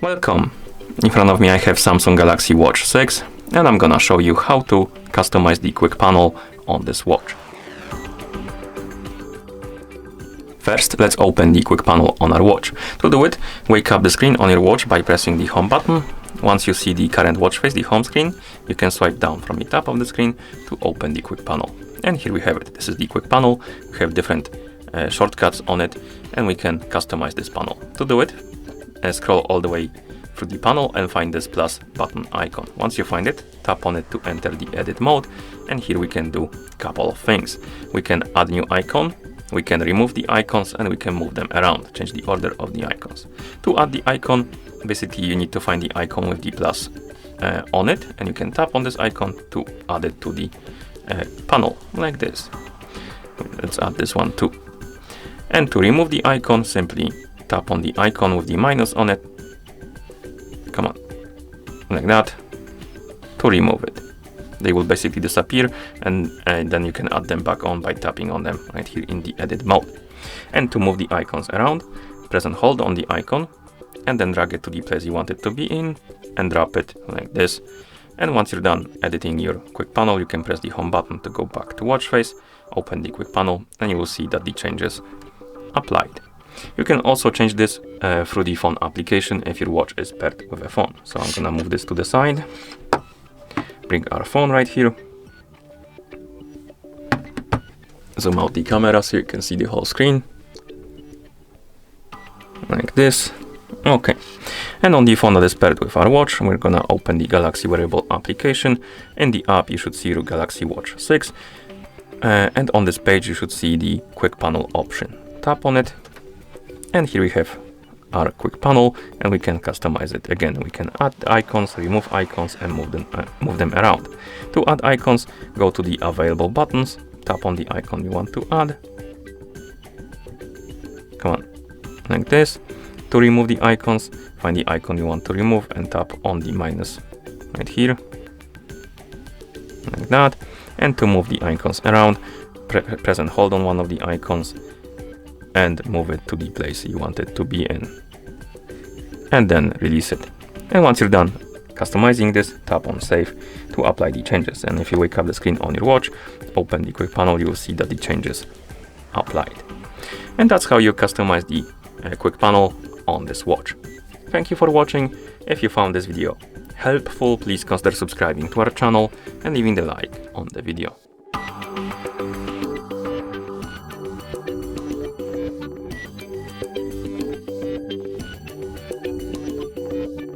Welcome! In front of me I have Samsung Galaxy Watch 6 and I'm gonna show you how to customize the quick panel on this watch. First, let's open the quick panel on our watch. To do it, wake up the screen on your watch by pressing the home button. Once you see the current watch face, the home screen, you can swipe down from the top of the screen to open the quick panel. And here we have it. This is the quick panel. We have different shortcuts on it and we can customize this panel. To do it, scroll all the way through the panel and find this plus button icon. Once you find it, tap on it to enter the edit mode, and here we can do a couple of things. We can add new icon, we can remove the icons, and we can move them around, change the order of the icons. To add the icon, basically you need to find the icon with the plus on it, and you can tap on this icon to add it to the panel, like this. Let's add this one too. And to remove the icon, simply tap on the icon with the minus on it. Come on, like that, to remove it. They will basically disappear, and then you can add them back on by tapping on them right here in the edit mode. And to move the icons around, press and hold on the icon and then drag it to the place you want it to be in and drop it like this. And once you're done editing your quick panel, you can press the home button to go back to watch face, open the quick panel, and you will see that the changes applied. You can also change this through the phone application if your watch is paired with a phone. So I'm gonna move this to the side, bring our phone right here, zoom out the camera so you can see the whole screen, like this. Okay, and on the phone that is paired with our watch, we're gonna open the Galaxy Wearable application. In the app you should see your Galaxy Watch 6, and on this page you should see the quick panel option. Tap on it, and here we have our quick panel, and we can customize it. Again, we can add icons, remove icons, and move them around. To add icons, go to the available buttons, tap on the icon you want to add. Come on, like this. To remove the icons, find the icon you want to remove and tap on the minus right here, like that. And to move the icons around, press and hold on one of the icons and move it to the place you want it to be in, and then release it. And once you're done customizing this, tap on save to apply the changes. And if you wake up the screen on your watch, open the quick panel, you will see that the changes applied. And that's how you customize the quick panel on this watch. Thank you for watching. If you found this video helpful, please consider subscribing to our channel and leaving the like on the video.